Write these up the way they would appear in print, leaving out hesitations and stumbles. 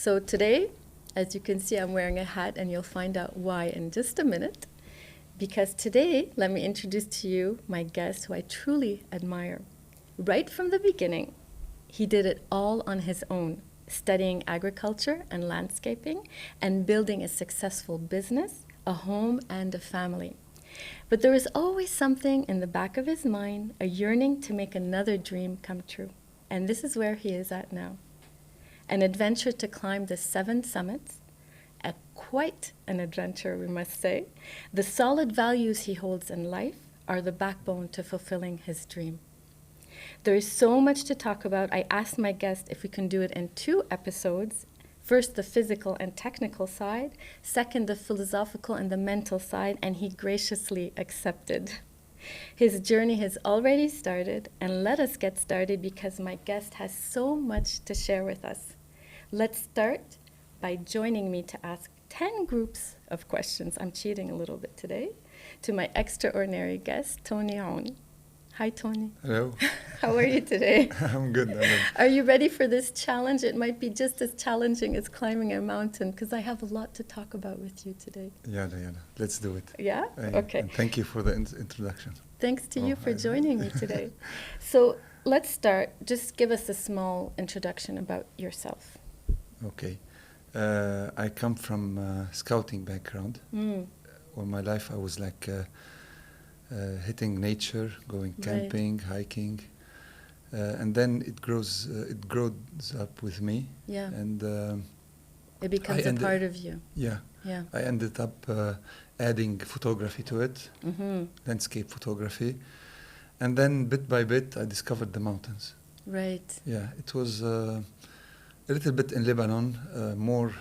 So today, as you can see, I'm wearing a hat, and you'll find out why in just a minute. Because today, let me introduce to you my guest who I truly admire. Right from the beginning, he did it all on his own, studying agriculture and landscaping and building a successful business, a home, and a family. But there was always something in the back of his mind, a yearning to make another dream come true. And this is where he is at now. An adventure to climb the 7 summits, quite an adventure, we must say. The solid values he holds in life are the backbone to fulfilling his dream. There is so much to talk about. I asked my guest if we can do it in 2 episodes. First, the physical and technical side. Second, the philosophical and the mental side, and he graciously accepted. His journey has already started, and let us get started because my guest has so much to share with us. Let's start by joining me to ask 10 groups of questions. I'm cheating a little bit today. To my extraordinary guest, Tony Aoun. Hi, Tony. Hello. How are you today? I'm good. Are you ready for this challenge? It might be just as challenging as climbing a mountain because I have a lot to talk about with you today. Yeah. Let's do it. Yeah? Okay. And thank you for the introduction. Thanks to you for joining me today. So let's start. Just give us a small introduction about yourself. Okay. I come from a scouting background. All my life I was like hitting nature, going camping, hiking. And then it grows up with me. Yeah. And it becomes a part of you. Yeah. Yeah. I ended up adding photography to it, landscape photography. And then bit by bit I discovered the mountains. Right. Yeah, it was a little bit in Lebanon, more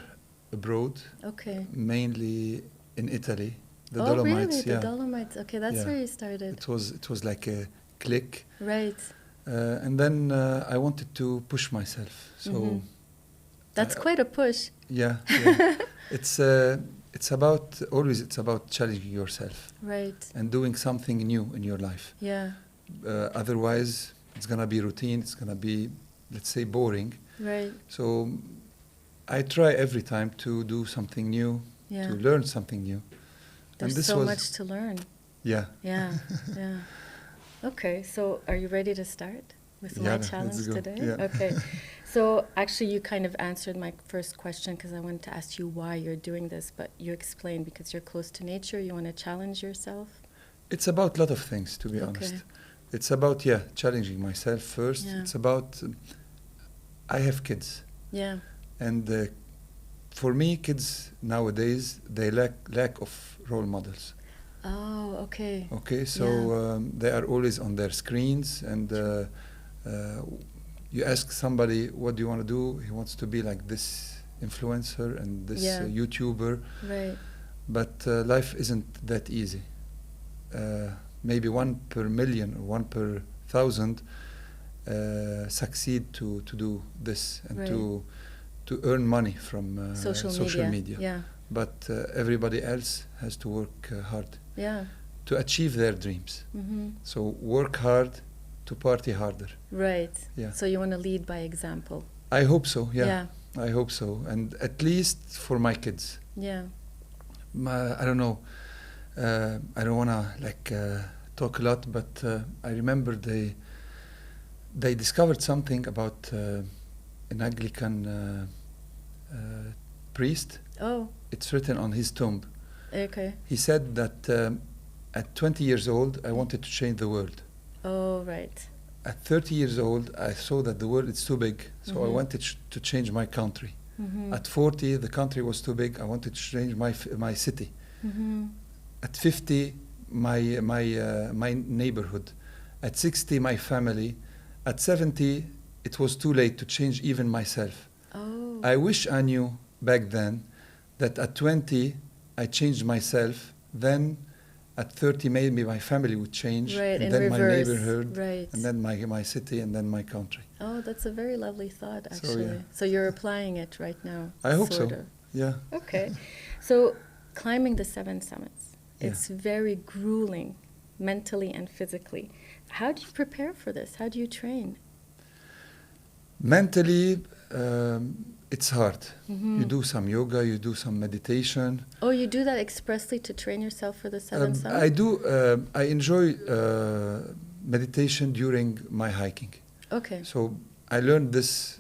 abroad. Okay. Mainly in Italy. The oh, Dolomites. Really? Yeah. The Dolomites. Okay, that's where you started. It was like a click. Right. And then I wanted to push myself. So that's quite a push. Yeah. It's about challenging yourself. Right. And doing something new in your life. Yeah. Otherwise, it's gonna be routine. It's gonna be, let's say, boring. Right. So I try every time to do something new, to learn something new. There's so much to learn. Yeah. Yeah. Okay, so are you ready to start with my challenge today? Yeah. Okay. So actually you kind of answered my first question because I wanted to ask you why you're doing this, but you explained because you're close to nature, you want to challenge yourself? It's about a lot of things, to be honest. It's about, challenging myself first. Yeah. It's about, I have kids. Yeah. And for me, kids nowadays, they lack of role models. Oh, okay. Okay, so they are always on their screens, and you ask somebody, what do you want to do? He wants to be like this influencer and this YouTuber. Right. But life isn't that easy. Maybe 1 per million or 1 per 1,000 succeed to do this and to earn money from social media. Yeah. But everybody else has to work hard to achieve their dreams. So work hard to party harder. Right. Yeah. So you want to lead by example. I hope so, yeah. I hope so. And at least for my kids. Yeah. I don't know. I don't want to talk a lot, but I remember they discovered something about an Anglican priest. Oh. It's written on his tomb. Okay. He said that at 20 years old, I wanted to change the world. Oh, right. At 30 years old, I saw that the world is too big, so I wanted to change my country. At 40, the country was too big. I wanted to change my city. At 50, my neighborhood. At 60, my family. At 70, it was too late to change even myself. Oh. I wish I knew back then that at 20, I changed myself. Then at 30, maybe my family would change. Right, and then reverse. my neighborhood. Right. And then my city, and then my country. Oh, that's a very lovely thought, actually. So you're applying it right now. I hope so. Yeah. Okay. So climbing the 7 summits, it's very grueling, mentally and physically. How do you prepare for this? How do you train? Mentally, It's hard. You do some yoga, you do some meditation. Oh, you do that expressly to train yourself for the seven summit? I do. I enjoy meditation during my hiking. Okay. So I learned this.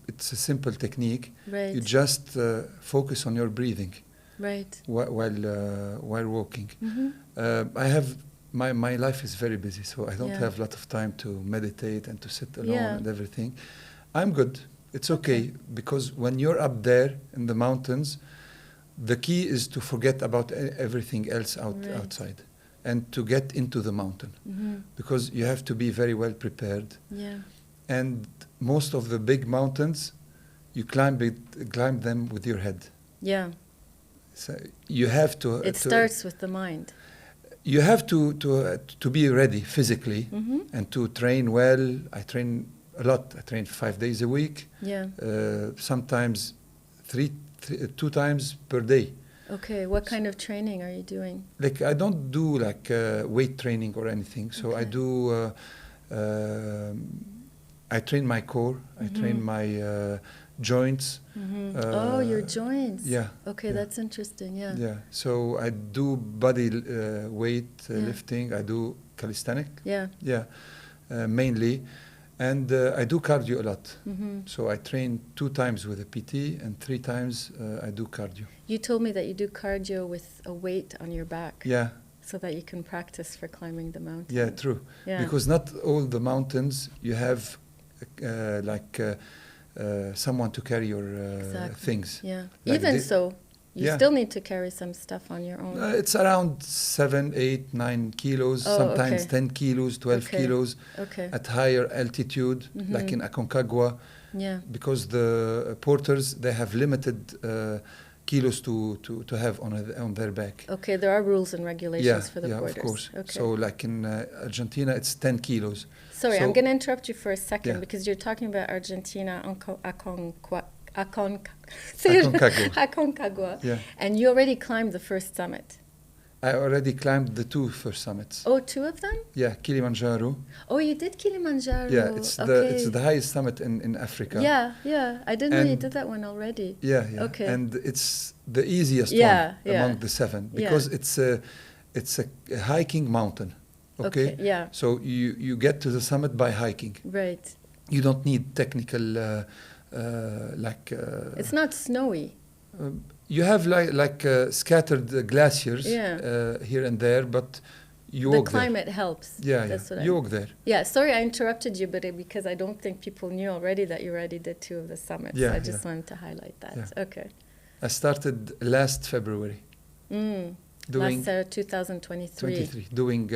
It's a simple technique. Right. You just focus on your breathing. Right. While walking. I have my life is very busy, so I don't have a lot of time to meditate and to sit alone and everything. I'm good. It's okay, because when you're up there in the mountains, the key is to forget about everything else outside and to get into the mountain, because you have to be very well prepared. Yeah. And most of the big mountains, you climb them with your head. Yeah. So you have to. It starts with the mind. You have to be ready physically and to train well. I train a lot. I train 5 days a week. Yeah. Sometimes 2 times per day. Okay. What kind of training are you doing? Like, I don't do like weight training or anything. So I do. I train my core. I train my joints. Oh, your joints. Yeah. Okay, that's interesting. Yeah. Yeah. So I do body weight lifting. I do calisthenic. Yeah. Yeah. Mainly. And I do cardio a lot. So I train 2 times with a PT and 3 times I do cardio. You told me that you do cardio with a weight on your back. Yeah. So that you can practice for climbing the mountain. Yeah, true. Yeah. Because not all the mountains you have someone to carry your things. Yeah. Like Even so, you still need to carry some stuff on your own. It's around 7, 8, 9 kilos, sometimes 10 kilos, 12 kilos at higher altitude, like in Aconcagua. Yeah. Because the porters, they have limited kilos to have on their back. Okay, there are rules and regulations for the porters. Yeah, of course. Okay. So like in Argentina, it's 10 kilos. Sorry, I'm going to interrupt you for a second because you're talking about Argentina, Aconcagua. Yeah. And you already climbed the first summit. I already climbed the 2 first summits. Oh, 2 of them? Yeah, Kilimanjaro. Oh, you did Kilimanjaro. Yeah, it's the highest summit in Africa. Yeah. I didn't know you did that one already. Yeah. Okay. And it's the easiest one among the 7 because it's a hiking mountain. Okay. Yeah. So you get to the summit by hiking. Right. You don't need technical it's not snowy. You have like scattered glaciers here and there, but you walk there. The climate helps. Yeah. You walk there. Yeah, sorry I interrupted you, but because I don't think people knew already that you already did 2 of the summits. Yeah, I just wanted to highlight that. Yeah. Okay. I started last February. Last 2023. Doing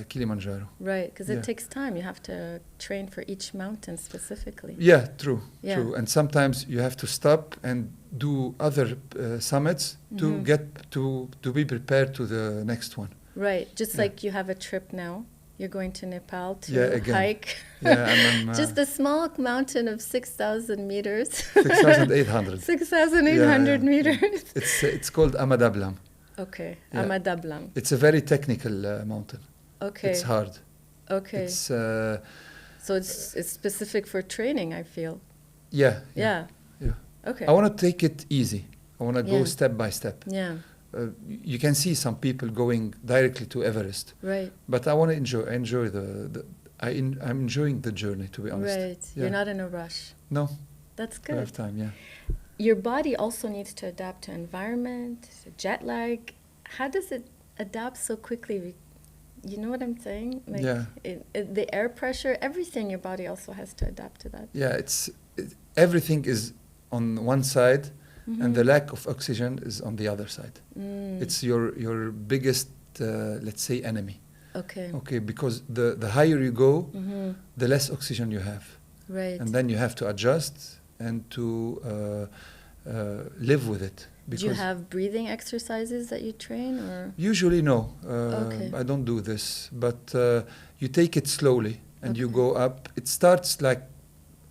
Kilimanjaro. Right, because it takes time. You have to train for each mountain specifically. Yeah, true. And sometimes you have to stop and do other summits to get to be prepared to the next one. Right, just like you have a trip now. You're going to Nepal to hike. Yeah, just a small mountain of 6,000 meters. 6,800. 6,800 meters. It's called Amadablam. Okay, Amadablam. It's a very technical mountain. Okay. It's hard. Okay. It's so it's specific for training, I feel. Yeah. Okay. I want to take it easy. I want to go step by step. Yeah. You can see some people going directly to Everest. Right. But I want to enjoy I'm enjoying the journey, to be honest. Right. Yeah. You're not in a rush. No. That's good. I have time, yeah. Your body also needs to adapt to environment, jet lag. How does it adapt so quickly? You know what I'm saying? Like the air pressure, everything, your body also has to adapt to that. Yeah, everything is on one side, and the lack of oxygen is on the other side. It's your biggest, let's say, enemy. Okay. Okay, because the higher you go, the less oxygen you have. Right. And then you have to adjust and to live with it. Do you have breathing exercises that you train, or? Usually no. Okay. I don't do this, but you take it slowly and you go up. It starts like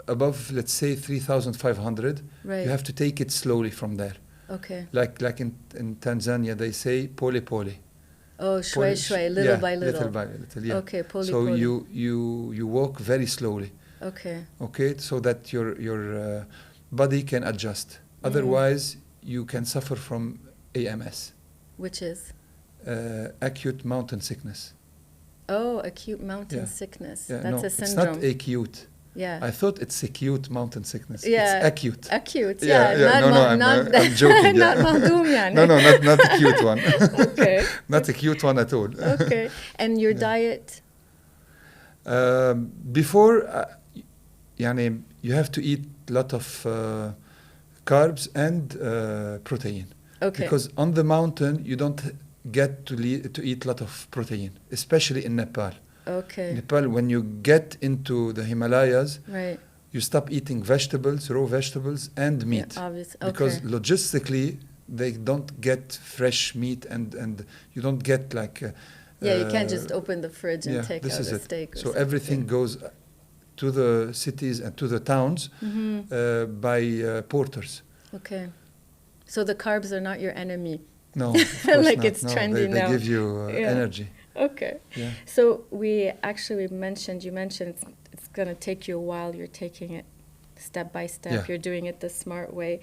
above, let's say, 3,500. Right. You have to take it slowly from there. Okay. Like in Tanzania, they say pole pole. Oh, shway, little by little. Little by little, yeah. Okay, pole. So you walk very slowly. Okay. Okay, so that your body can adjust. Otherwise, you can suffer from AMS. Which is? Acute mountain sickness. Oh, acute mountain sickness. Yeah, That's no, a syndrome. it's not acute. Yeah. I thought it's acute mountain sickness. Yeah. It's acute. Acute, Yeah, yeah. I'm joking. Not Yeah. مهضوم يعني. No, not a cute one. Okay. Not a cute one at all. Okay. And your diet? Before, يعني, you have to eat a lot of carbs and protein. Okay. Because on the mountain, you don't get to eat a lot of protein, especially in Nepal. Okay. Nepal, when you get into the Himalayas, Right. you stop eating vegetables, raw vegetables, and meat. Yeah, obviously. Okay. Because logistically, they don't get fresh meat, and you don't get like... you can't just open the fridge and take out a steak. So everything goes to the cities and to the towns by porters. Okay. So the carbs are not your enemy. No, of course like not. it's trendy they now. give you energy. Okay. Yeah. So you mentioned it's going to take you a while. You're taking it step by step. Yeah. You're doing it the smart way.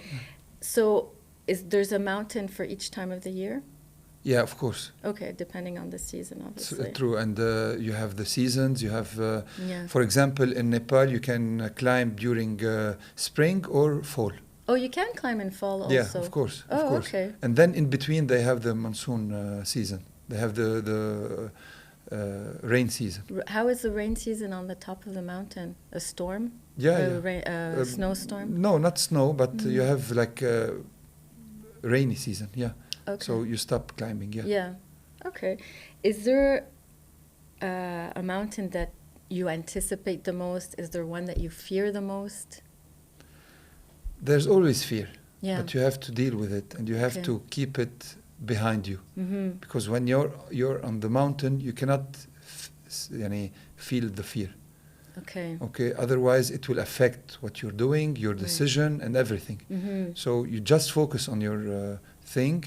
So there's a mountain for each time of the year? Yeah, of course. Okay, depending on the season, obviously. True, and you have the seasons. You have, Yeah. for example, in Nepal, you can climb during spring or fall. Oh, you can climb in fall also? Yeah, of course. Oh, of course. okay. And then in between, they have the monsoon season. They have the rain season. How is the rain season on the top of the mountain? A storm? Yeah, snowstorm? No, not snow, but you have like rainy season. Yeah. Okay. So you stop climbing. Yeah. Yeah. Okay. Is there a mountain that you anticipate the most? Is there one that you fear the most? There's always fear. Yeah. But you have to deal with it, and you have to keep it behind you. Mm-hmm. Because when you're on the mountain, you cannot feel the fear. Okay. Okay. Otherwise, it will affect what you're doing, your decision, and everything. Mm-hmm. So you just focus on your thing,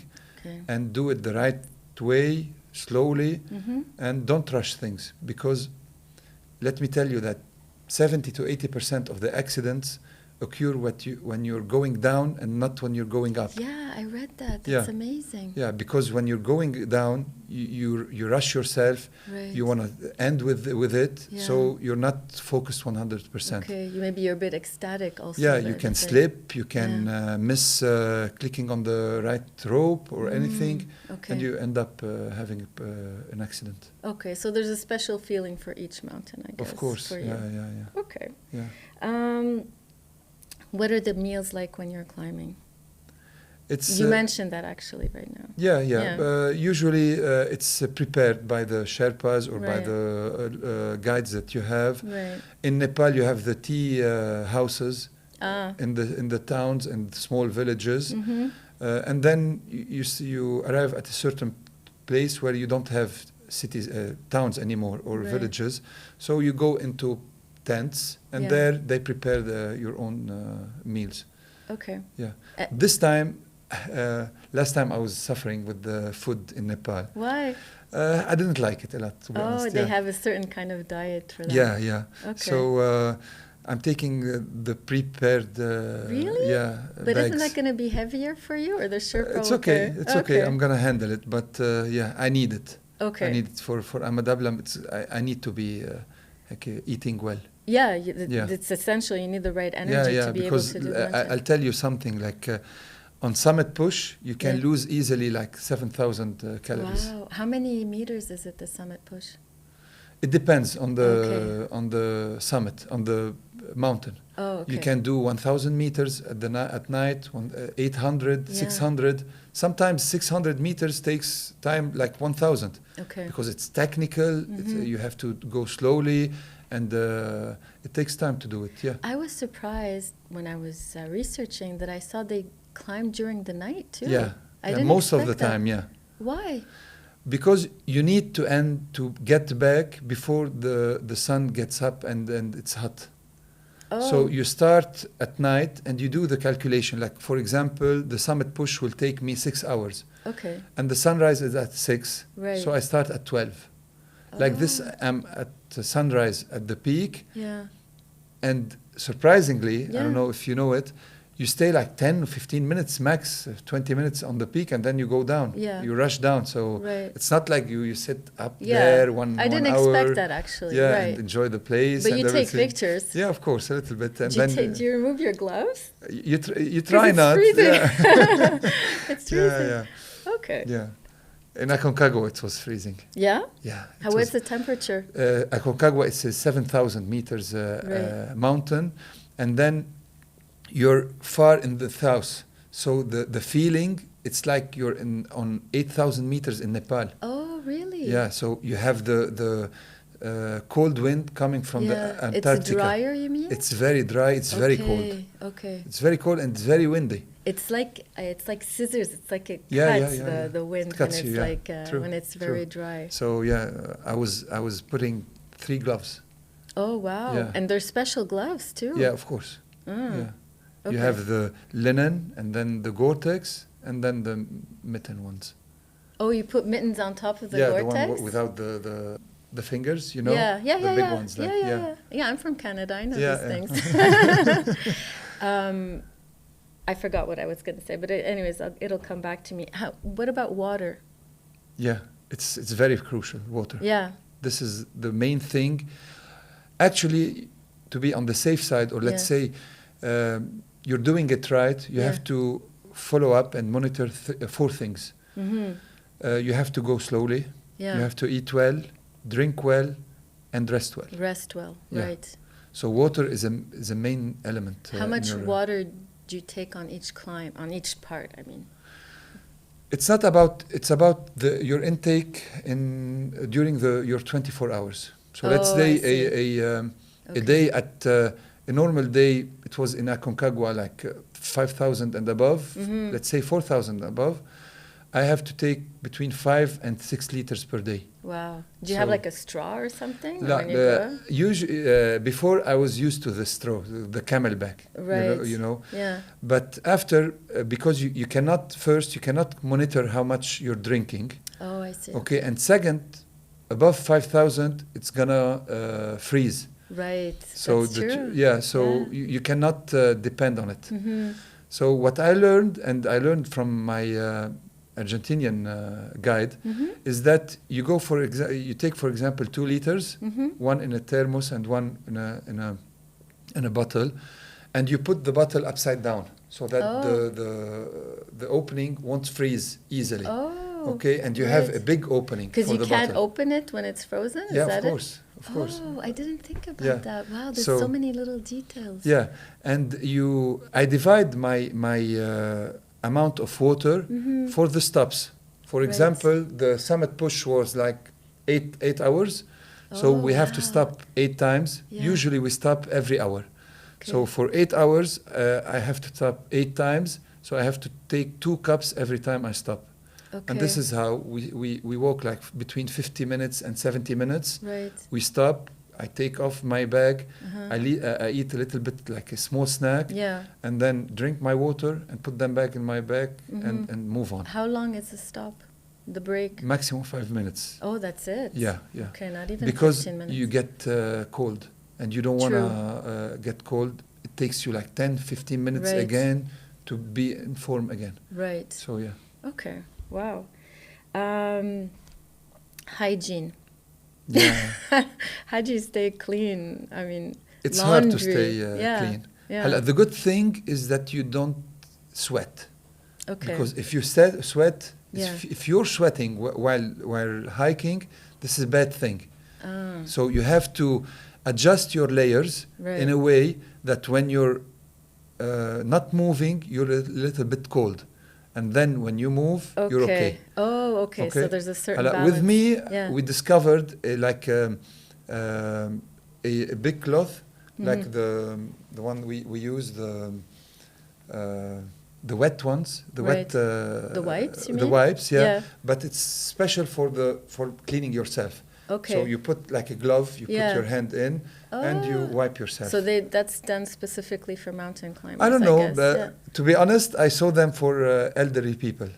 and do it the right way, slowly, and don't rush things. Because let me tell you that 70 to 80% of the accidents occur when you're going down and not when you're going up. Yeah, I read that. That's amazing. Yeah, because when you're going down, you rush yourself. Right. You want to end with it, so you're not focused 100%. Okay, maybe you're a bit ecstatic also. Yeah, you can slip, you can miss clicking on the right rope or anything, and you end up having an accident. Okay, so there's a special feeling for each mountain, I guess. Of course, for you. yeah. Okay. Yeah. What are the meals like when you're climbing? It's you mentioned that actually right now. Yeah. Usually it's prepared by the Sherpas or by the guides that you have. Right. In Nepal, you have the tea houses in the towns and small villages, and then you arrive at a certain place where you don't have cities, towns anymore or villages. So you go into tents, and there they prepare your own meals. Okay. Yeah. This time. Last time I was suffering with the food in Nepal. Why? I didn't like it a lot, to be honest. They have a certain kind of diet for that. Yeah. Okay. So I'm taking the prepared. Really? Yeah. But bags. isn't that going to be heavier for you, or the Sherpa? It's okay. It's okay. I'm gonna handle it, but I need it. Okay. I need it for Amadablam. I need to be eating well. Yeah, it's essential. You need the right energy to be able to do that. I'll tell you something like. On summit push, you can lose easily like 7,000 calories. Wow! How many meters is it, the summit push? It depends on the summit, on the mountain. Oh, okay. You can do 1,000 meters at night, 800, 600. Sometimes 600 meters takes time like 1,000. Okay. Because it's technical, you have to go slowly, and it takes time to do it. Yeah. I was surprised when I was researching that I saw they climb during the night too. Yeah, I didn't most of the expect that. time, yeah. Why? Because you need to get back before the sun gets up and it's hot. Oh. So you start at night and you do the calculation. Like, for example, the summit push will take me 6 hours. Okay. And the sunrise is at 6. Right. So I start at 12. Like this, I'm at sunrise at the peak. Yeah. And surprisingly, I don't know if you know it, you stay like 10 or 15 minutes max, 20 minutes on the peak, and then you go down. Yeah. You rush down. So Right. it's not like you sit up Yeah. there I one didn't hour. expect that, actually. Yeah, Right. and enjoy the place. But and you take everything. pictures. Yeah, of course, a little bit. And Do you, then do you remove your gloves? you 'Cause try it's not. freezing. Yeah. It's freezing. Yeah. Okay. Yeah. In Aconcagua, it was freezing. Yeah? Yeah. How was the temperature? Aconcagua is a 7,000 meters Right. mountain, and then you're far in the south. So the feeling, it's like you're on 8,000 meters in Nepal. Oh, really? Yeah, so you have the cold wind coming from the Antarctica. It's drier, you mean? It's very dry, it's very cold. Okay. It's very cold and it's very windy. It's like scissors. It's like it Yeah, cuts yeah. the wind It cuts when it's you, yeah. like True, when it's very dry. So yeah, I was putting 3 gloves. Oh, wow. Yeah. And they're special gloves too. Yeah, of course. Mm. Yeah. Okay. You have the linen and then the Gore-Tex and then the mitten ones. Oh, you put mittens on top of the yeah, Gore-Tex? the one without the fingers, you know? Yeah, the big yeah. ones. Like, Yeah, I'm from Canada. I know Yeah, these yeah. things. I forgot what I was going to say, but anyways, it'll come back to me. What about water? Yeah, it's very crucial, water. Yeah. This is the main thing. Actually, to be on the safe side, or let's say you're doing it right, you have to follow up and monitor 4 things. Mm-hmm. You have to go slowly. Yeah. You have to eat well, drink well, and rest well. Rest well, Yeah. right. So water is a main element. How much water do you take on each climb, on each part, I mean? It's about your intake during your 24 hours. So let's say a day at a normal day, it was in Aconcagua like 5,000 and above. Mm-hmm. Let's say 4,000 above. I have to take between 5 and 6 liters per day. Wow. Do you have like a straw or something when you go? Usually, before I was used to the straw, the camelback. Right. You know. Yeah. But after, because you cannot monitor how much you're drinking. Oh, I see. Okay, and second, above 5,000, it's gonna freeze. Right. So that's true. So you cannot depend on it. Mm-hmm. So what I learned from my Argentinian guide, is that you go you take for example 2 liters, one in a thermos and one in a bottle, and you put the bottle upside down so that the opening won't freeze easily. Oh, okay, and you have a big opening for the bottle. Because you can't open it when it's frozen? Yeah, Is that of course. Of course. Oh, I didn't think about that. Wow, there's so many little details. Yeah, and I divide my amount of water for the stops. For example, the summit push was like 8 hours, so we have to stop 8 times. Yeah. Usually we stop every hour. Okay. So for 8 hours, I have to stop 8 times. So I have to take 2 cups every time I stop. Okay. And this is how we walk like between 50 minutes and 70 minutes. Right. We stop, I take off my bag, I eat a little bit like a small snack, and then drink my water and put them back in my bag and move on. How long is the stop, the break? Maximum 5 minutes. Oh, that's it? Yeah. Okay, not even because 15 minutes. you get cold and you don't want to get cold. It takes you like 10, 15 minutes again to be in form again. Right. So, yeah. Okay. Wow. Hygiene. Yeah. How do you stay clean? I mean, it's laundry. hard to stay clean. Yeah. The good thing is that you don't sweat. Okay. Because if you sweat, if you're sweating while hiking, this is a bad thing. So you have to adjust your layers in a way that when you're not moving, you're a little bit cold. And then when you move, you're okay. Oh, okay. So there's a certain balance. With me, we discovered a big cloth, like the one we use, the wet ones, the wipes. You mean? The wipes, But it's special for cleaning yourself. Okay. So you put like a glove, you put your hand in, and you wipe yourself. So that's done specifically for mountain climbers. I don't know. To be honest, I saw them for elderly people.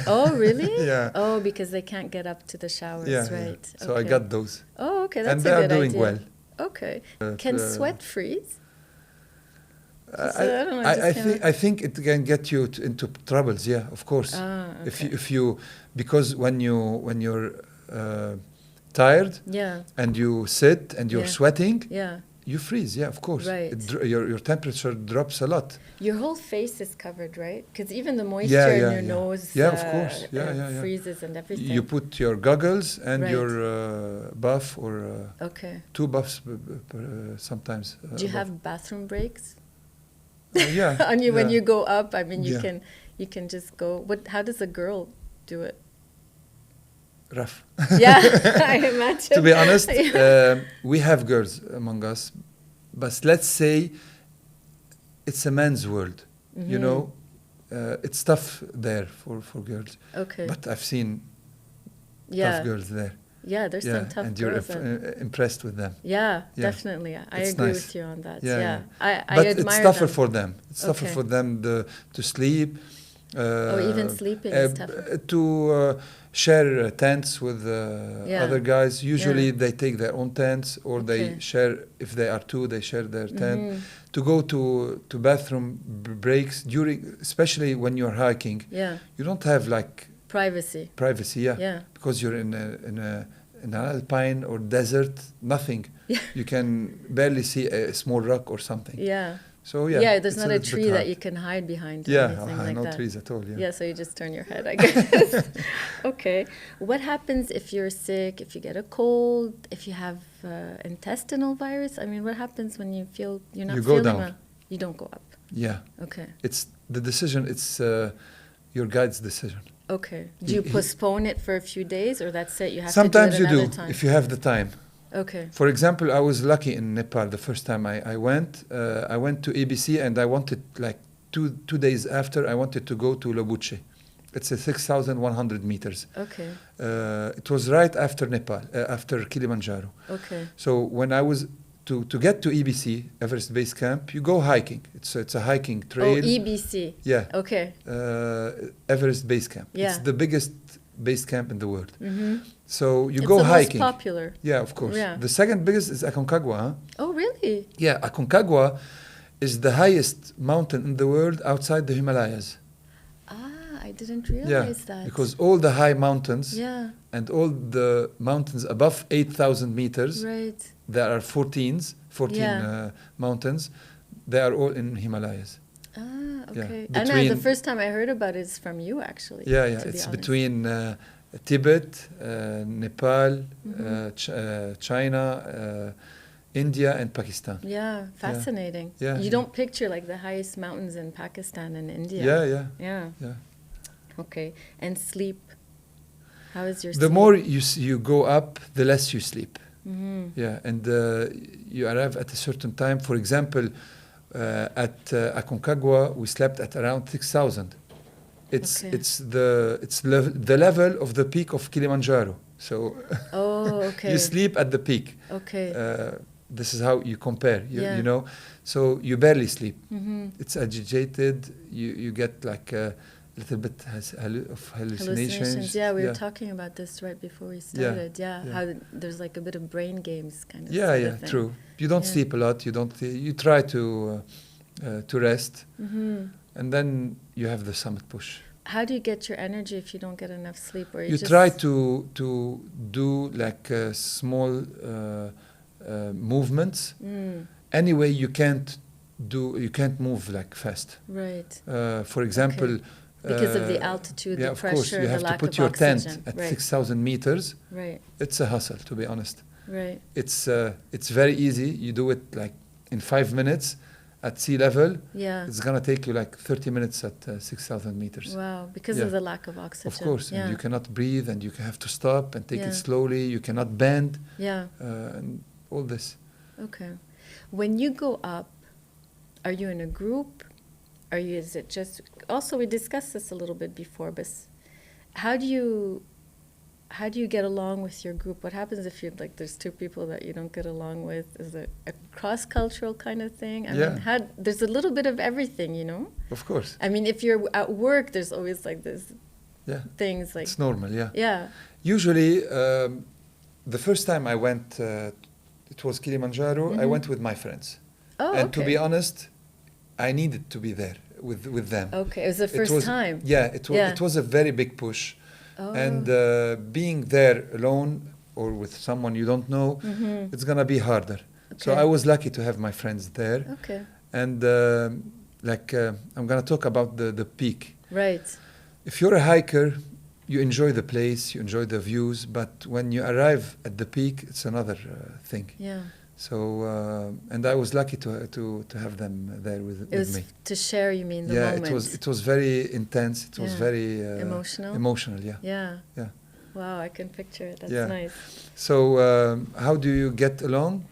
Oh, really? Yeah. Oh, because they can't get up to the showers, right? Yeah. So I got those. Oh, okay, that's a good idea. And they are doing well. Okay. Can sweat freeze? So, I don't know. I think it can get you into troubles. Yeah, of course. Ah, okay. If you because when you're tired Yeah. and you sit and you're Yeah. sweating, Yeah. you freeze. Yeah, of course. Right. Your temperature drops a lot. Your whole face is covered, right? Because even the moisture in your nose of course. freezes and everything. You put your goggles and Right. your buff or Okay. 2 buffs sometimes. Do you have bathroom breaks? Yeah. When you go up, I mean, Yeah. you can just go. How does a girl do it? Rough. Yeah, I imagine. To be honest, we have girls among us, but let's say it's a man's world. Mm-hmm. You know, it's tough there for girls. Okay. But I've seen Yeah. tough girls there. Yeah, there's some tough and girls. you're impressed with them. Yeah, Yeah. definitely. I It's agree nice. with you on that. Yeah, Yeah. yeah. I But admire it's tougher them. for them. It's tougher Okay. for them to sleep. Even sleeping is tougher. To share tents with Yeah. other guys. Usually Yeah. they take their own tents, or they Okay. share. If they are 2, they share their tent. Mhm. To go to bathroom breaks especially when you're hiking, Yeah. you don't have like Privacy. privacy. Yeah. Because you're in an alpine or desert, nothing. Yeah. You can barely see a small rock or something. Yeah. So yeah. Yeah, there's it's not a little bit tree that hard. you can hide behind or Yeah, anything like no that. trees at all. Yeah, so you just turn your head, I guess. Okay. What happens if you're sick, if you get a cold, if you have intestinal virus? I mean, what happens when you feel you're not You go feeling down. well? You don't go up. Yeah. Okay. It's the decision. It's your guide's decision. Okay. Do you postpone it for a few days, or that's it? You have Sometimes to do it you do another time? if you have the time. Okay. For example, I was lucky in Nepal the first time I went. I went to ABC and I wanted like two days after I wanted to go to Lobuche. It's a 6,100 meters. Okay. It was right after Nepal, after Kilimanjaro. Okay. So when I was to get to EBC, Everest Base Camp, you go hiking. It's a hiking trail. Oh, EBC. Yeah. Okay. Everest Base Camp. Yeah. It's the biggest base camp in the world. Mm-hmm. So you It's go the hiking. most popular. Yeah, of course. Yeah. The second biggest is Aconcagua. Huh? Oh, really? Yeah, Aconcagua is the highest mountain in the world outside the Himalayas. Ah, I didn't realize that. Because all the high mountains Yeah. and all the mountains above 8,000 meters, Right. there are 14 Yeah. mountains, they are all in Himalayas. Ah, Yeah. okay. And Between- the first time I heard about it is from you, actually. Yeah, to be it's honest. between Tibet, Nepal, China, India, and Pakistan. Yeah, fascinating. Yeah, You yeah. don't picture like the highest mountains in Pakistan and India. Yeah. Yeah. Okay. And sleep. How is your The sleep? more you go up, the less you sleep. Mm-hmm. Yeah, and you arrive at a certain time. For example, at Aconcagua, we slept at around 6,000. It's Okay. the level of the peak of Kilimanjaro. So Oh, okay. you sleep at the peak. Okay. This is how you compare. Yeah. You know, so you barely sleep. Mm-hmm. It's agitated. You get like a little bit of hallucinations. Yeah, we were talking about this right before we started. Yeah, yeah. how there's like a bit of brain games kind of. Yeah, sort yeah, of thing. true. You don't Yeah. sleep a lot. You try to rest, Mm-hmm. and then you have the summit push. How do you get your energy if you don't get enough sleep? Or You just try to do like small movements. Mm, Anyway, you can't move like fast. right. For example, Because of the altitude, yeah, the of course, pressure, you the have to lack put of your oxygen. tent at Right. 6,000 meters. Right. It's a hustle, to be honest. Right. It's very easy. You do it like in 5 minutes at sea level. Yeah. It's gonna take you like 30 minutes at 6,000 meters. Wow. Because Yeah. of the lack of oxygen. Of course, Yeah. and you cannot breathe, and you have to stop and take Yeah. it slowly. You cannot bend, Yeah. and all this. Okay. When you go up, are you in a group? Is it just, also we discussed this a little bit before, but how do you get along with your group? What happens if there's two people that you don't get along with? Is it a cross-cultural kind of thing? I Yeah. mean, there's a little bit of everything, you know? Of course, I mean, if you're at work, there's always like this yeah, things like, it's normal. Yeah. yeah. Usually, the first time I went, it was Kilimanjaro. I Mhm. went with my friends, Oh, and okay. to be honest, I needed to be there with them. Okay, it was the first time. Yeah, it was a very big push. Oh. And being there alone or with someone you don't know, it's going to be harder. Okay. So I was lucky to have my friends there. Okay. And I'm going to talk about the peak. Right. If you're a hiker, you enjoy the place, you enjoy the views, but when you arrive at the peak, it's another thing. Yeah. So, and I was lucky to have them there with me. To share, you mean, the moment? Yeah, it was very intense. It was very emotional. Emotional, yeah. Yeah. Yeah. Wow, I can picture it. That's yeah. nice. So, how do you get along?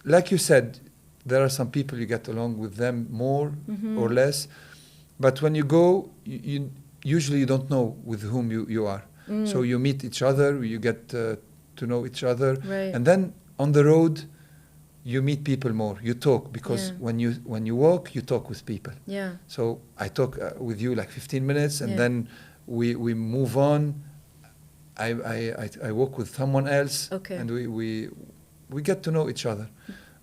Like you said, there are some people you get along with them more or less, but when you go, you usually you don't know with whom you are. So you meet each other, you get to know each other, right. And then on the road, you meet people more. You talk because when you walk, you talk with people. Yeah. So I talk with you like 15 minutes, and then we move on. I walk with someone else, and we get to know each other.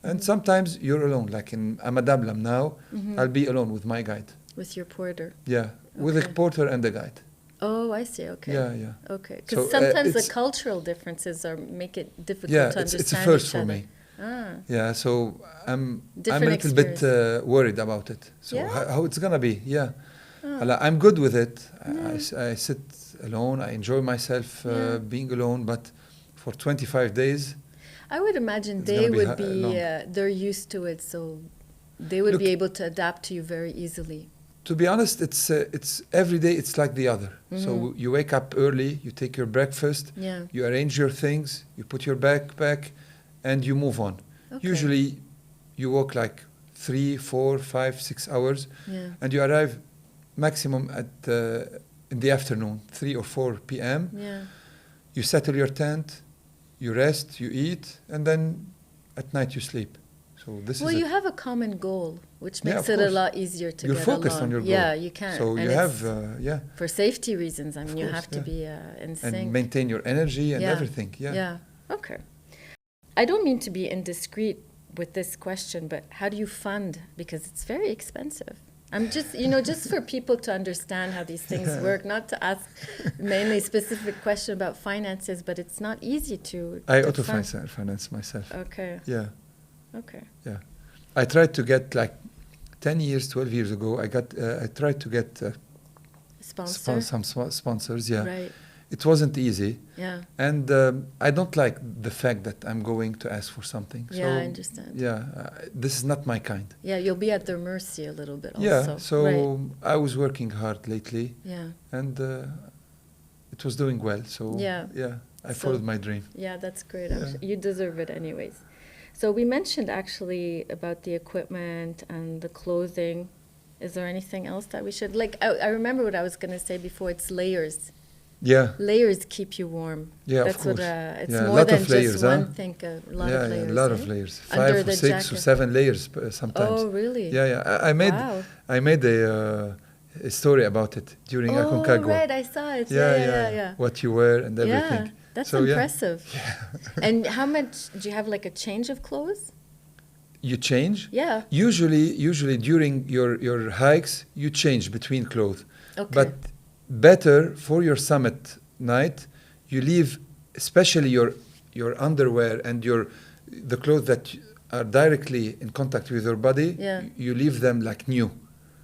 And sometimes you're alone. Like in Amadablam now, I'll be alone with my guide. With your porter. Yeah, with a porter and a guide. Oh, I see. Okay. Yeah. Okay, because sometimes the cultural differences make it difficult to understand it's a first each for other. me. Ah. Yeah, so I'm a Different little bit worried about it. So how it's gonna be? Yeah, I'm good with it. I sit alone. I enjoy myself being alone. But for 25 days, I would imagine they would be. They're used to it, so they would be able to adapt to you very easily. To be honest, it's every day. It's like the other. So you wake up early. You take your breakfast. Yeah. You arrange your things. You put your backpack, and you move on. Okay. Usually, you walk like 3, 4, 5, 6 hours, and you arrive maximum at in the afternoon, 3 or 4 p.m. Yeah. You settle your tent, you rest, you eat, and then at night you sleep. So this well, is you have a common goal, which makes it a lot easier to You're get focused along. on your goal. Yeah, you can. So and you have, for safety reasons, I mean, you course, have to be in sync. And maintain your energy and everything. Yeah. Okay. I don't mean to be indiscreet with this question, but how do you fund? Because it's very expensive. I'm just, just for people to understand how these things work, not to ask mainly specific question about finances, but it's not easy to I auto-finance myself. Okay. Yeah. Okay. Yeah. I tried to get 10 years, 12 years ago, I tried to get some sponsors, Right. It wasn't easy. Yeah. And I don't like the fact that I'm going to ask for something. Yeah, I understand. Yeah, this is not my kind. Yeah, you'll be at their mercy a little bit also. Yeah, so I was working hard lately. Yeah. And it was doing well. So I followed my dream. Yeah, that's great. You deserve it anyways. So we mentioned actually about the equipment and the clothing. Is there anything else that we should, I remember what I was going to say before, it's layers. Yeah. Layers keep you warm. Yeah, that's of course. It's more than just one thing, a lot of layers. Yeah, a lot of layers. Under 5 or 6 or 7 layers sometimes. Oh, really? Yeah. I made a story about it during Aconcagua. Oh, right, I saw it. Yeah. What you wear and everything. Yeah, that's impressive. Yeah. And how much, do you have a change of clothes? You change? Yeah. Usually during your hikes, you change between clothes. Okay. But better for your summit night, you leave especially your underwear and the clothes that are directly in contact with your body. Yeah. You leave them new.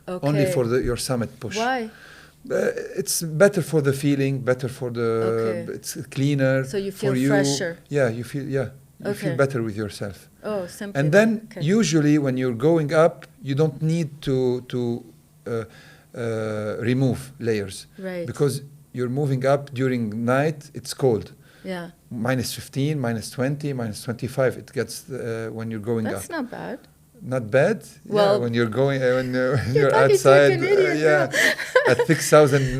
Okay. Only for your summit push. Why? It's better for the feeling, better for it's cleaner. So you feel for you. fresher. Yeah, you feel better with yourself. Oh, simply. And then usually when you're going up, you don't need to remove layers. Right. Because you're moving up during night, it's cold. Yeah. -15, -20, -25, it gets when you're going up. That's not bad. Not bad. Well, when you're going, when you're outside, at 6,000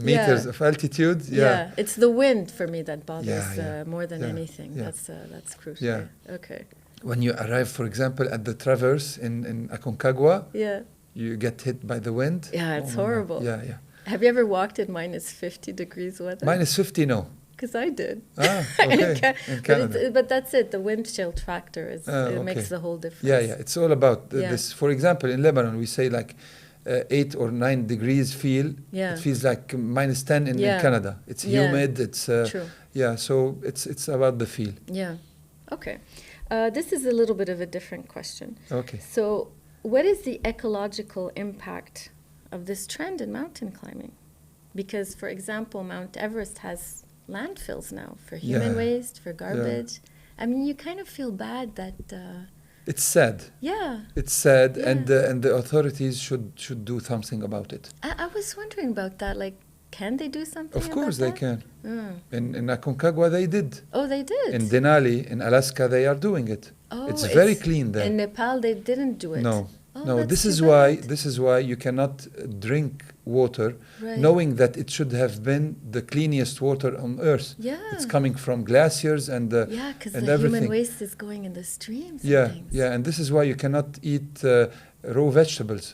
meters of altitude. Yeah, it's the wind for me that bothers more than anything. Yeah. That's crucial. Yeah. Okay. When you arrive, for example, at the traverse in Aconcagua, you get hit by the wind. Yeah, it's horrible. Yeah. Have you ever walked in -50 degrees weather? -50, no. because I did. Ah, okay. In Canada. But that's it. The wind chill factor it Okay. makes the whole difference. Yeah, yeah. It's all about Yeah. this. For example, in Lebanon, we say like 8 or 9 degrees feel. Yeah. It feels like minus 10 in Canada. It's humid. It's true. yeah. So it's about the feel. Yeah. Okay. This is a little bit of a different question. Okay. So, what is the ecological impact of this trend in mountain climbing? Because, for example, Mount Everest has landfills now for human waste, for garbage. I mean, you kind of feel bad that... it's sad. Yeah. It's sad, Yeah. and the authorities should do something about it. I was wondering about that. Like, can they do something Of course about they that? can. In Aconcagua they did. Oh, they did? In Denali, in Alaska, they are doing it. Oh, it's very clean there. In Nepal, they didn't do it. No. Oh, No, that's this too is why you cannot drink water, Right. knowing that it should have been the cleanest water on earth. Yeah. It's coming from glaciers and Yeah, because and the everything. human waste is going in the streams. Yeah, and things. yeah, and this is why you cannot eat raw vegetables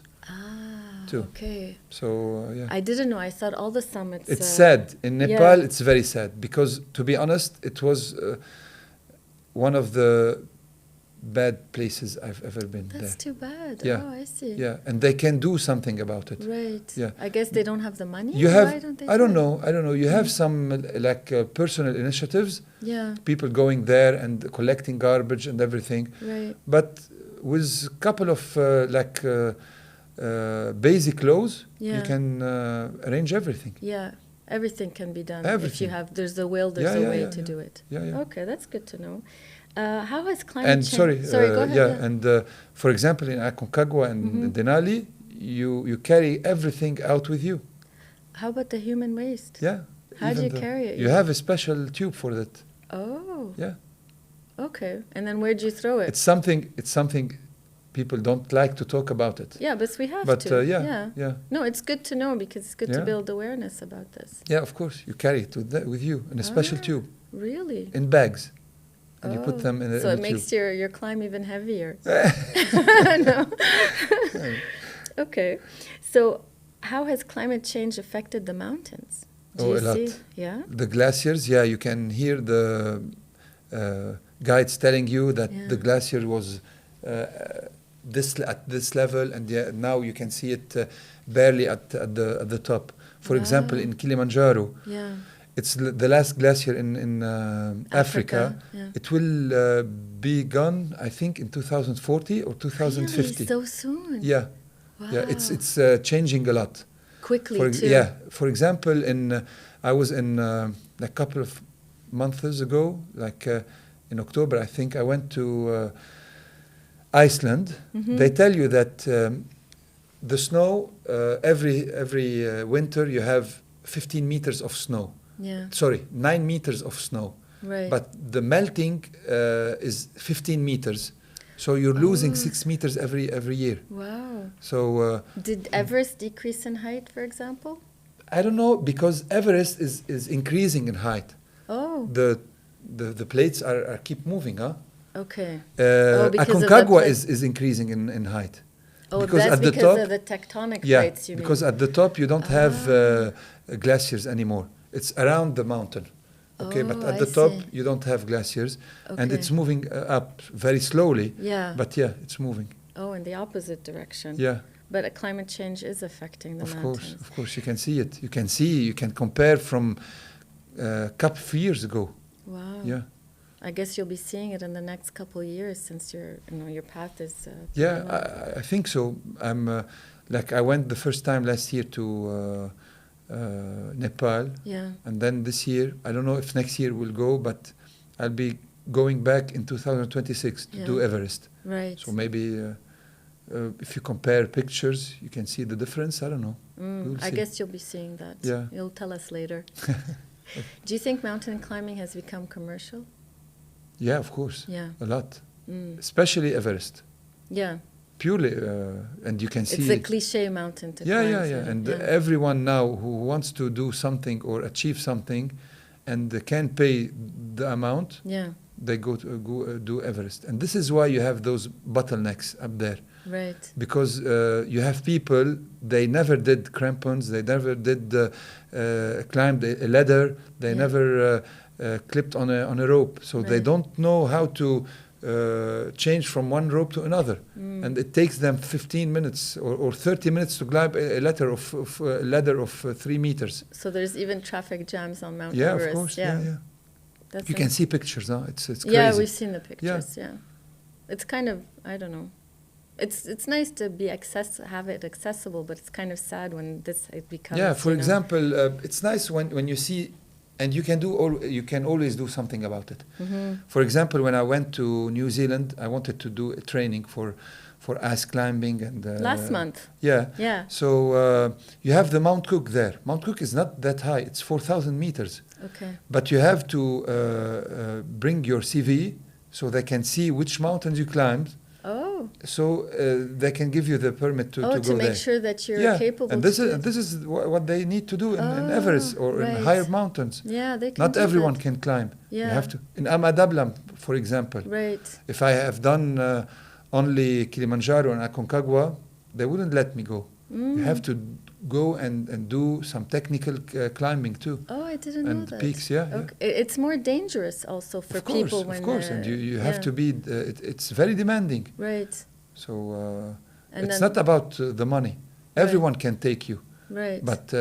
too. Okay. So yeah, I didn't know. I thought all the summits. it's sad. In Nepal, yeah. it's very sad because, to be honest, it was one of the bad places I've ever been there. That's too bad. Yeah. Oh, I see. Yeah, and they can do something about it. Right. Yeah. I guess they don't have the money. You Why have, don't they I don't do it? know. You have some personal initiatives, Yeah. people going there and collecting garbage and everything. Right. But with a couple of basic laws, Yeah. you can arrange everything. Yeah. Everything can be done if Everything. you have. There's the will. There's a way to do it. Yeah, yeah. Okay, that's good to know. How has climate And change? sorry, go ahead. yeah, and for example, in Aconcagua and Denali, you carry everything out with you. How about the human waste? Yeah. How do even you carry it? You have a special tube for that. Oh. Yeah. Okay. And then where'd you throw it? It's something people don't like to talk about it. Yeah, but we have But to. yeah. No, it's good to know because it's good to Yeah. build awareness about this. Yeah, of course. You carry it with you in a special tube, Really? in bags. And you put them in a So in it a makes tube. your climb even heavier. No. Okay. So how has climate change affected the mountains? Do you a lot. see? Yeah? The glaciers, yeah, you can hear the guides telling you that Yeah. the glacier was at this level, and now you can see it barely at the top. For example, in Kilimanjaro, Yeah. it's the last glacier in Africa. Yeah. It will be gone, I think, in 2040 or 2050. Really? So soon? Yeah, Wow. yeah. It's changing a lot. Quickly too. Yeah. For example, I was in a couple of months ago, like in October, I think. I went to Iceland. Mm-hmm. They tell you that the snow every winter you have 15 meters of snow. Yeah. Sorry, 9 meters of snow. Right. But the melting is 15 meters. So you're losing 6 meters every year. Wow. So Did Everest decrease in height, for example? I don't know, because Everest is increasing in height. Oh. The plates are keep moving, huh? Okay. Because because of the Aconcagua pla- is increasing in height. Oh, because that's at the because top, of the tectonic yeah, plates, you because mean? at the top you don't have glaciers anymore. It's around the mountain. Okay, but Oh, at I the top see. you don't have glaciers, and Okay. it's moving up very slowly. Yeah. But yeah, it's moving. Oh, in the opposite direction. Yeah, But climate change is affecting the mountains. of course, you can see it. You can compare from a couple of years ago. Wow. Yeah. I guess you'll be seeing it in the next couple of years since your path is. Yeah, I think so. I'm I went the first time last year to Nepal, Yeah. and then this year I don't know if next year we'll go, but I'll be going back in 2026 to do Everest. Right. So maybe if you compare pictures, you can see the difference. I don't know. We'll I see. guess you'll be seeing that. Yeah. You'll tell us later. Do you think mountain climbing has become commercial? Yeah, of course. Yeah. A lot, Mm. especially Everest. Yeah. Purely, and you can see. It's a cliche mountain to Yeah, climb. yeah, yeah. And everyone now who wants to do something or achieve something, and they can pay the amount, Yeah. they do Everest. And this is why you have those bottlenecks up there. Right. Because you have people, they never did crampons, they never did climbed a ladder, they never clipped on a rope. So they don't know how to change from one rope to another. And it takes them 15 minutes or 30 minutes to climb a ladder of 3 meters. So there's even traffic jams on Mount Yeah, Everest. of course. That's you can see pictures, huh? It's crazy. Yeah, we've seen the pictures. Yeah. It's kind of, I don't know. It's nice to be have it accessible, but it's kind of sad when it becomes. Yeah, for example, it's nice when you see, and you can always do something about it. For example, when I went to New Zealand, I wanted to do a training for ice climbing and last month. Yeah. So you have the Mount Cook there. Mount Cook is not that high; it's 4,000 meters. Okay. But you have to bring your CV so they can see which mountains you climbed. Oh. So they can give you the permit to go there. To make sure that you're capable. And this is what they need to do in Everest or in higher mountains. Yeah, they can. Not everyone can climb. Yeah. You have to. In Amadablam, for example. Right. If I have done only Kilimanjaro and Aconcagua, they wouldn't let me go. You have to go and do some technical climbing too. Oh, I didn't know that. And peaks, yeah. It's more dangerous also for people when. Of course, and you have to be. It's very demanding. Right. So it's not about the money. Everyone can take you. Right. But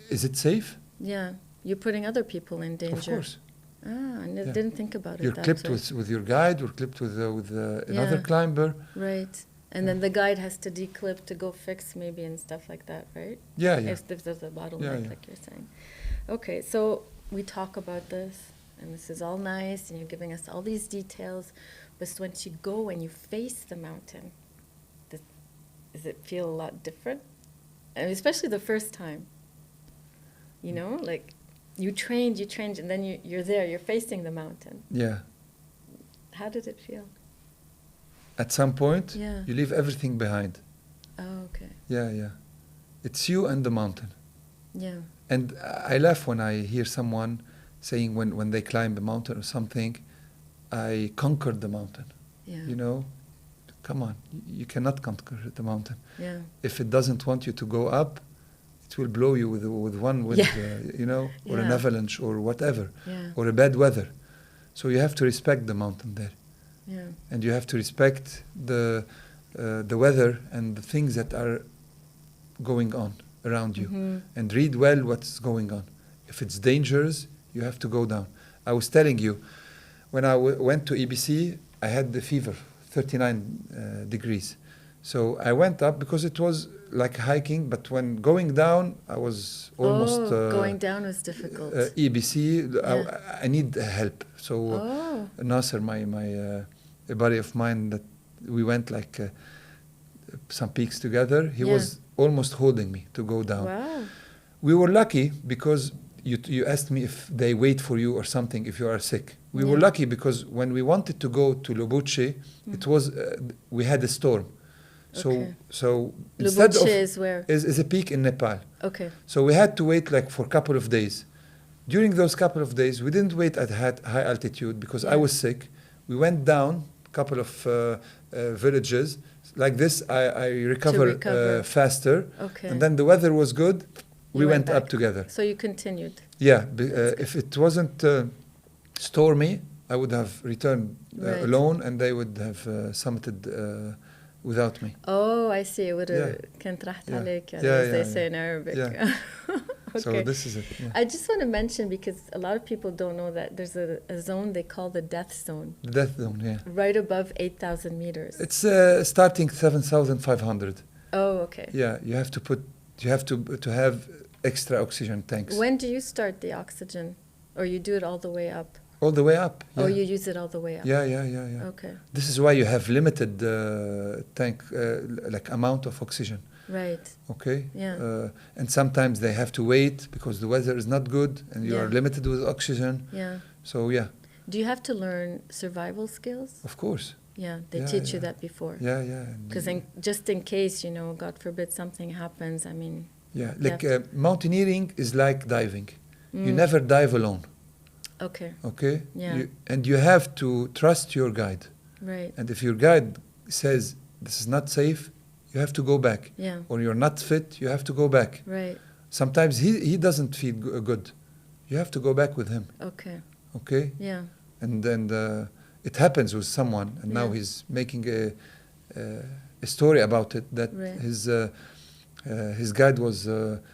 is it safe? Yeah, you're putting other people in danger. Of course. I didn't think about it. You're clipped with your guide. You're clipped with another climber. Right. And then the guide has to declip to go fix maybe and stuff like that, right? Yeah. If there's a bottleneck, like you're saying. Okay, so we talk about this, and this is all nice, and you're giving us all these details. But once you go and you face the mountain, does it feel a lot different? And especially the first time. You know, like you trained, and then you're there, you're facing the mountain. Yeah. How did it feel? At some point, you leave everything behind. Oh, okay. Yeah. It's you and the mountain. Yeah. And I laugh when I hear someone saying when they climb a mountain or something, I conquered the mountain. Yeah. You know, come on, you cannot conquer the mountain. Yeah. If it doesn't want you to go up, it will blow you with one wind, or an avalanche or whatever, or a bad weather. So you have to respect the mountain there. Yeah. And you have to respect the weather and the things that are going on around you, and read well what's going on. If it's dangerous, you have to go down. I was telling you, when I went to EBC, I had the fever, 39 degrees. So I went up because it was like hiking, but when going down, I was almost... going down was difficult. EBC, I need help. So Nasser, a buddy of mine, that we went like some peaks together, he was almost holding me to go down. Wow. We were lucky because you asked me if they wait for you or something if you are sick. We were lucky because when we wanted to go to Lobuche, it was we had a storm. So instead of is where? Is a peak in Nepal. Okay. So we had to wait like for a couple of days. During those couple of days, we didn't wait at high altitude because I was sick. We went down a couple of villages. Like this, I recover faster. Okay. And then the weather was good. We went back up together. So you continued. Yeah. If it wasn't stormy, I would have returned alone, and they would have summited without me. Oh, I see. It would have كنت راحت عليك, as they say in Arabic. Yeah. Okay. So this is it. Yeah. I just want to mention, because a lot of people don't know that there's a zone they call the death zone. The death zone, yeah. Right above 8,000 meters. It's starting 7,500. Oh, okay. Yeah, you have to have extra oxygen tanks. When do you start the oxygen, or you do it all the way up? All the way up. Yeah. Oh, you use it all the way up. Yeah. Okay. This is why you have limited tank, like amount of oxygen. Right. Okay. Yeah. And sometimes they have to wait because the weather is not good, and you are limited with oxygen. Yeah. So yeah. Do you have to learn survival skills? Of course. Yeah, they teach you that before. Yeah. Because just in case, God forbid something happens, I mean. Yeah, like mountaineering is like diving. You never dive alone. Okay. Okay? Yeah. And you have to trust your guide. Right. And if your guide says this is not safe, you have to go back. Yeah. Or you're not fit, you have to go back. Right. Sometimes he doesn't feel good. You have to go back with him. Okay. Okay? Yeah. And then it happens with someone, and now Yeah. he's making a story about it, that Right. his guide was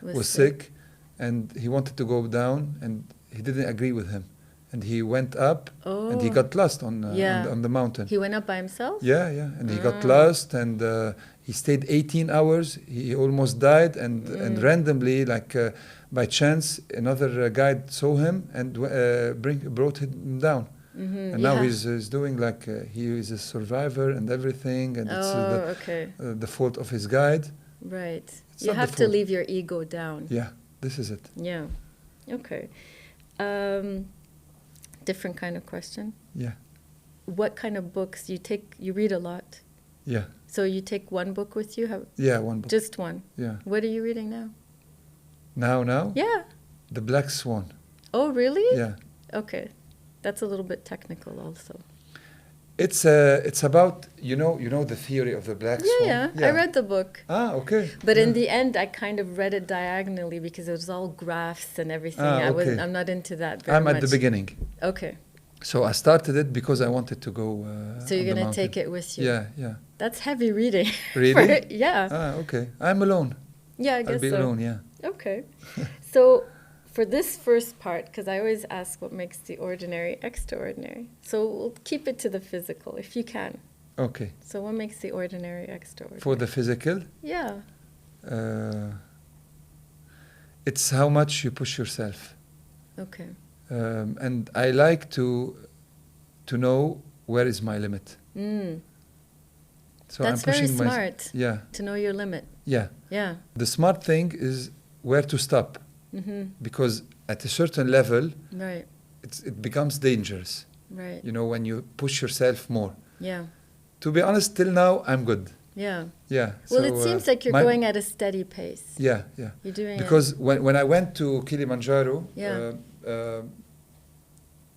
Was sick, and he wanted to go down, and he didn't agree with him, and he went up, and he Oh. got lost on Yeah. on the mountain. He went up by himself? Yeah, and he got Ah. lost, and he stayed 18 hours. He almost died, and randomly, like by chance, another guide saw him and brought him down. Mm-hmm. And now he's doing like he is a survivor and everything, and it's okay. the fault of his guide. Right. It's You not the have to fault. leave your ego down. Yeah, this is it. Yeah. Okay. Different kind of question. Yeah, What kind of books you read a lot? yeah, So you take one book with you? yeah. One book. Just one. Yeah. What are you reading now? Now, Yeah. The Black Swan. Oh, really? Yeah, Okay. That's a little bit technical also. it's about you know the theory of the black swan. Yeah. I read the book. Ah, okay. But Yeah. in the end, I kind of read it diagonally because it was all graphs and everything. Ah, okay. I'm not into that very I'm much. at the beginning, Okay. so I started it because I wanted to go. So you're going to take it with you. Yeah. That's heavy reading. Really? Yeah. Ah, okay. I'm alone. Yeah, I guess I'll be so. alone. Yeah. Okay. So for this first part, because I always ask what makes the ordinary extraordinary. So we'll keep it to the physical if you can. Okay. So what makes the ordinary extraordinary? For the physical, Yeah. it's how much you push yourself. Okay. And I like to know where is my limit. So That's I'm pushing very smart. Yeah. To know your limit. Yeah. Yeah. The smart thing is where to stop, because at a certain level, Right. it becomes dangerous. Right. You know, when you push yourself more. Yeah. To be honest, till now I'm good. Yeah. Yeah. Well, so, it seems like you're going at a steady pace. Yeah. You're doing Because when I went to Kilimanjaro, Yeah.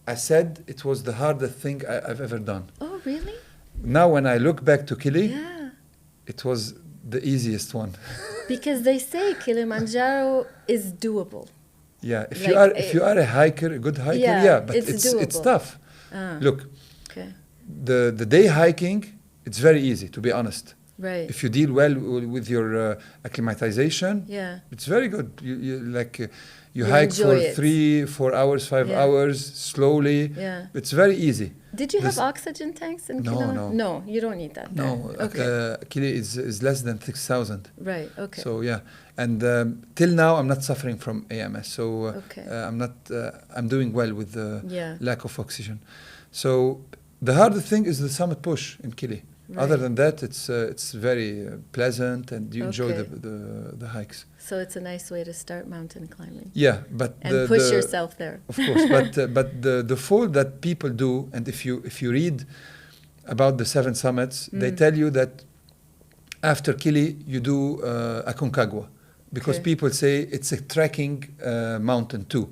I said it was the hardest thing I've ever done. Oh, really? Now when I look back to Kili, Yeah. it was the easiest one. Because they say Kilimanjaro is doable. Yeah, if Like you are a hiker, a good hiker, Yeah, but it's it's doable. tough. Ah, Look, okay. the day hiking, it's very easy, to be honest. Right. If you deal well with your acclimatization, Yeah. it's very good. You You hike for enjoy it. 3-4 hours, 5 Yeah. hours slowly. Yeah. It's very easy. Did you have This- oxygen tanks in No, Kilimanjaro? no. No, you don't need that. No, there. Okay. Kili is less than 6,000. Right. Okay. So yeah, and till now I'm not suffering from AMS. So Okay. I'm doing well with the Yeah. lack of oxygen. So the hardest thing is the summit push in Kili. Right. Other than that, it's very pleasant, and you enjoy Okay. the hikes. So it's a nice way to start mountain climbing. Yeah, but And push yourself there. Of course, but the fall that people do, and if you read about the 7 summits, they tell you that after Kili you do Aconcagua, because Okay. people say it's a trekking mountain too.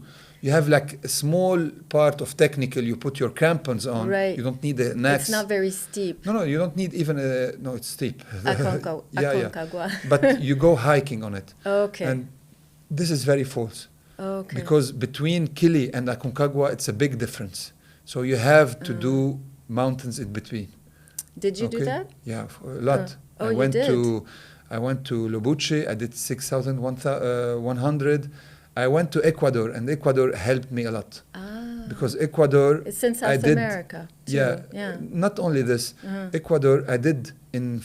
You have like a small part of technical. You put your crampons on. Right. You don't need the next. It's not very steep. No, you don't need even a. No, it's steep. Aconcagua. But you go hiking on it. Okay. And this is very false. Okay. Because between Kili and Aconcagua, it's a big difference. So you have to do mountains in between. Did you do Okay? that? Yeah, a lot. Oh, I you went did? I went to Lobuche. I did 6,100. I went to Ecuador, and Ecuador helped me a lot. Because Ecuador, It's in South I did, America. Too. yeah. Not only this, Ecuador, I did in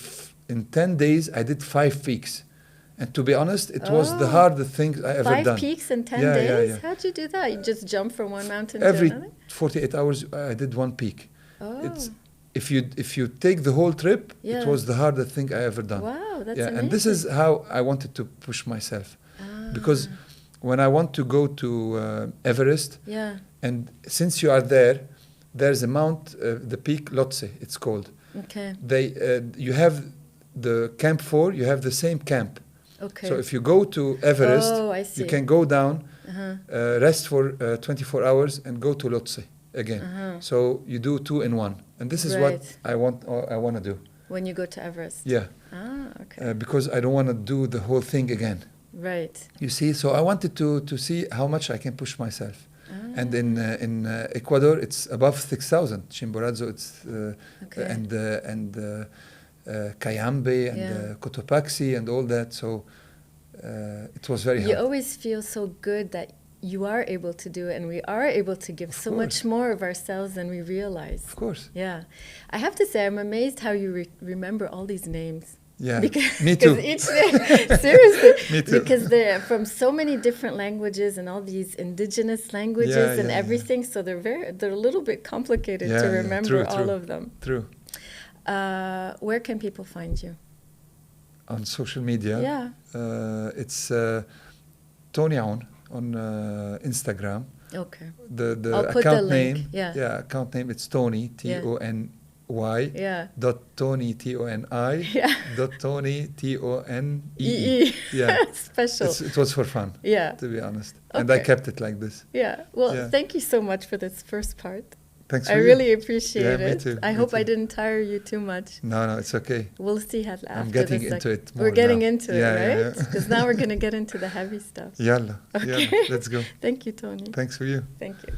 10 days. I did 5 peaks, and to be honest, it was the hardest thing I ever 5 done. peaks in 10 Yeah, days? yeah. How'd you do that? You just jump from one mountain Every to another? 48 hours, I did 1 peak. Oh. It's if you take the whole trip, Yeah. it was the hardest thing I ever done. Wow, that's Yeah, amazing. and this is how I wanted to push myself, because when I want to go to Everest, Yeah. and since you are there, there's a mount, the peak Lhotse, it's called. Okay. You have the camp 4, you have the same camp. Okay. So if you go to Everest, Oh, I see. you can go down, rest for 24 hours, and go to Lhotse again. So you do 2 in 1. And this is what I want to do. When you go to Everest? Yeah. Okay. Because I don't want to do the whole thing again. Right. You see, so I wanted to see how much I can push myself. And in Ecuador, it's above 6,000. Chimborazo, it's and Cayambe and Cotopaxi and all that. So it was very hard. You always feel so good that you are able to do it, and we are able to give so much more of ourselves than we realize. Of course. Yeah. I have to say, I'm amazed how you remember all these names. Yeah, because, me too. Each name, seriously, me too. Because they're from so many different languages and all these indigenous languages and everything. So they're a little bit complicated to remember all of them. True. Where can people find you? On social media. Yeah. It's Tony Aoun on Instagram. Okay. The I'll put account the link. name. Yeah. Account name. It's Tony Tony. Yeah. Tony Toni. Yeah. Tony Tone. Yeah. Special. It was for fun. Yeah. To be honest. Okay. And I kept it like this. Yeah. Well, thank you so much for this first part. Thanks I really appreciate it. Me too. I hope I didn't tire you too much. No, it's okay. We'll see after I'm getting into it more. We're getting now. into it, right? Because now we're going to get into the heavy stuff. Yalla. Okay. Yalla. Let's go. Thank you, Tony. Thanks for you. Thank you.